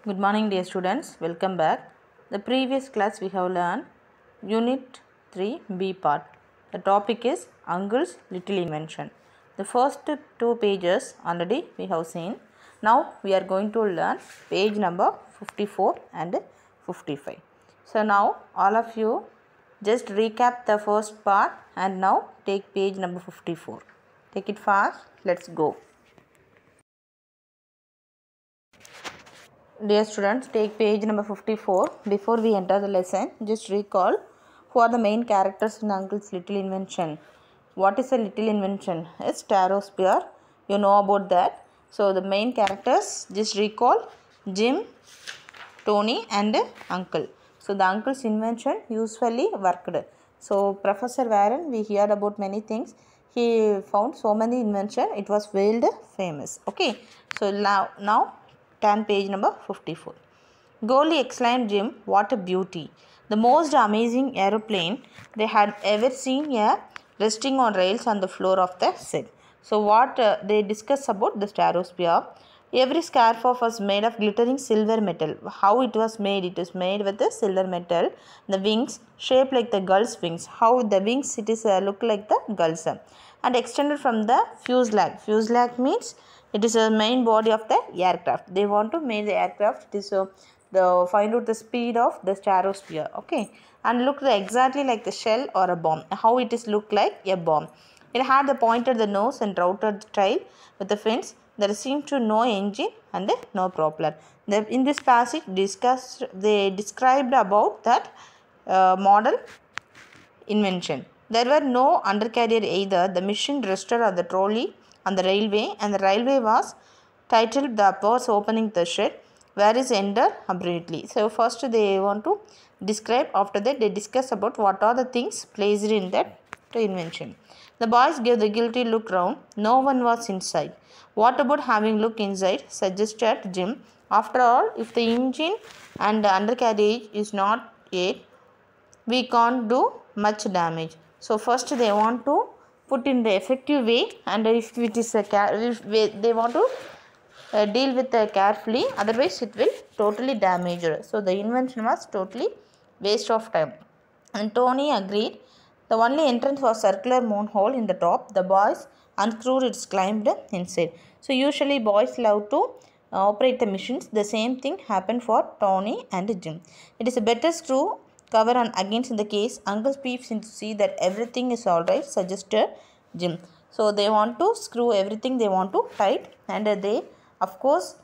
Good morning, dear students. Welcome back. The previous class we have learned Unit 3 B part. The topic is Uncle's Little Invention. The first two pages already we have seen. Now we are going to learn page number 54 and 55. So now all of you just recap the first part and now take page number 54. Take it fast. Let's go. Dear students, take page number 54. Before we enter the lesson, just recall who are the main characters in Uncle's Little Invention. What is a little invention? It's Taro Spear. You know about that. So the main characters, just recall Jim, Tony and Uncle. So the uncle's invention usually worked. So Professor Warren, we heard about many things. He found so many inventions. It was world famous. Okay. So now turn page number 54. Golly, exclaimed Jim, what a beauty. The most amazing aeroplane they had ever seen, resting on rails on the floor of the set. So what they discuss about the Stratosphere. Every scarf of was made of glittering silver metal. How it was made? It is made with the silver metal. The wings shaped like the gull's wings. How the wings it is look like the gull's. And extended from the fuselage. Fuselage means it is a main body of the aircraft. They want to make the aircraft. It is find out the speed of the Stratosphere. Okay, and looked exactly like the shell or a bomb. How it is look like a bomb. It had the pointed the nose and routed tail with the fins. There seemed to no engine and no propeller. In this passage, they described about that model invention. There were no undercarriage either. The machine rested on the trolley on the railway, and the railway was titled the upwards opening the shed, where is enter abruptly. So first they want to describe. After that they discuss about what are the things placed in that invention. The boys gave the guilty look round. No one was inside. What about having look inside? Suggested Jim. After all, if the engine and the undercarriage is not yet, we can't do much damage. So first they want to put in the effective way, and if it is they want to deal with carefully, otherwise it will totally damage her. So the invention was totally waste of time, and Tony agreed. The only entrance was circular moon hole in the top. The boys unscrewed it, climbed inside. So usually boys love to operate the machines. The same thing happened for Tony and Jim. It is a better screw cover on against in the case. Uncle peeps in to see that everything is alright, suggested Jim. So they want to screw everything, they want to tight, and they of course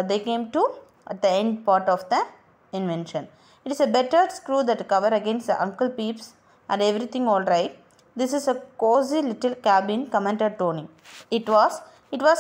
they came to at the end part of the invention. It is a better screw that cover against the Uncle peeps and everything alright. This is a cozy little cabin, commented Tony. It was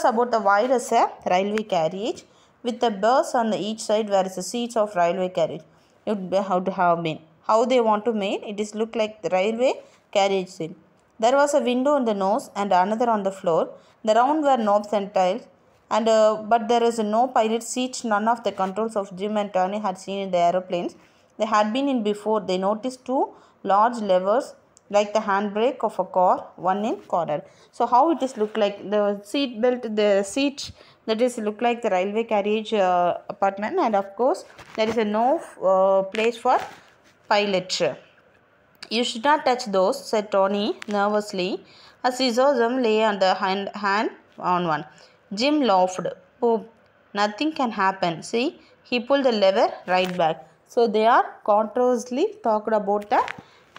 about the wide as a railway carriage, with the berths on the each side where is the seats of railway carriage. It would have been. How they want to make it is look like the railway carriage seat. There was a window in the nose and another on the floor. The round were knobs and tiles, and but there is no pilot seat. None of the controls of Jim and Tony had seen in the aeroplanes they had been in before. They noticed two large levers like the handbrake of a car, one in corner. So how it is look like the seat belt, the seat that is look like the railway carriage apartment, and of course there is a no place for pilot. You should not touch those, said Tony nervously as he saw them lay on the hand on one. Jim laughed. Oh, nothing can happen. See, he pulled the lever right back. So they are continuously talked about the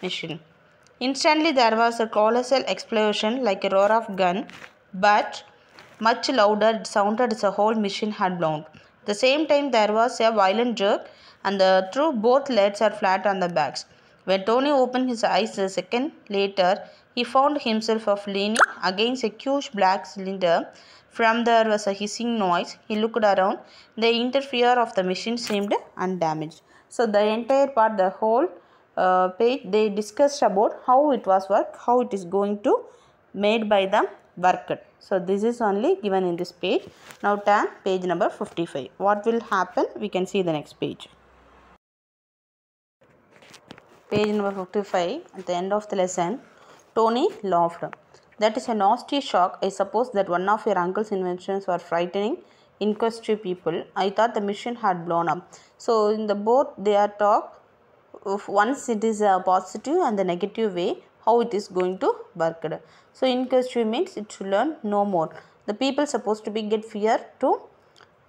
machine. Instantly there was a colossal explosion like a roar of gun, but much louder it sounded as the whole machine had blown. At the same time there was a violent jerk, and through both legs are flat on the backs. When Tony opened his eyes a second later, he found himself leaning against a huge black cylinder. From there was a hissing noise. He looked around. The interior of the machine seemed undamaged. So the entire part, the whole page, they discussed about how it was work, how it is going to made by the worker. So this is only given in this page. Now turn page number 55. What will happen? We can see the next page. Page number 55. At the end of the lesson, Tony laughed. That is a nasty shock. I suppose that one of your uncle's inventions were frightening inquisitive people. I thought the mission had blown up. So in the both they are talk of once it is a positive and the negative way, how it is going to work. So inquisitive means it should learn no more. The people supposed to be get fear to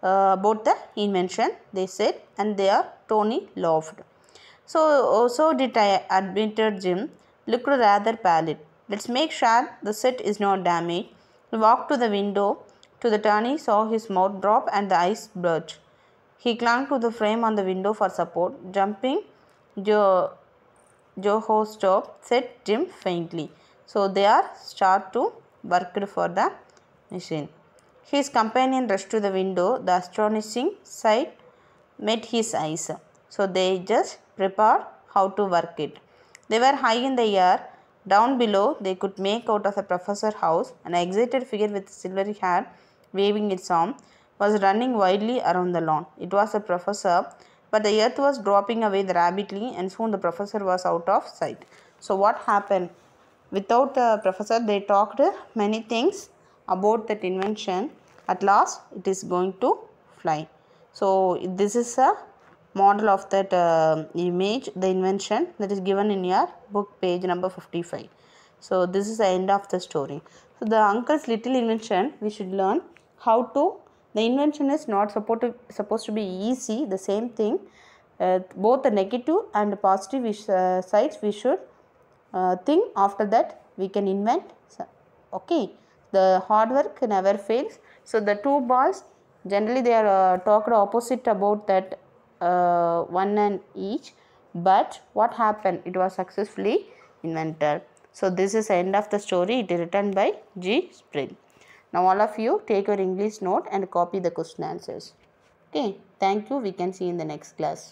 about the invention, they said, and they are Tony laughed. So did I, admitted Jim, looked rather pallid. Let's make sure the set is not damaged. He walked to the window. To the turn, he saw his mouth drop and the eyes bulge. He clung to the frame on the window for support. Jumping, Joe stop, said Jim faintly. So they are start to work for the machine. His companion rushed to the window. The astonishing sight met his eyes. So they just prepared how to work it. They were high in the air. Down below, they could make out of the professor's house. An excited figure with silvery hair, waving its arm, was running wildly around the lawn. It was the professor, but the earth was dropping away rapidly, and soon the professor was out of sight. So what happened? Without the professor, they talked many things about that invention. At last, it is going to fly. So this is a model of that image, the invention that is given in your book, page number 55. So this is the end of the story. So the uncle's little invention, we should learn how to. The invention is not supposed to be easy. The same thing, both the negative and the positive sides we should think. After that we can invent. Okay, the hard work never fails. So the two balls, generally they are talked opposite about that one and each, but what happened, it was successfully invented. So this is the end of the story. It is written by G. Sprigg. Now all of you take your English note and copy the question answers. Okay, thank you. We can see in the next class.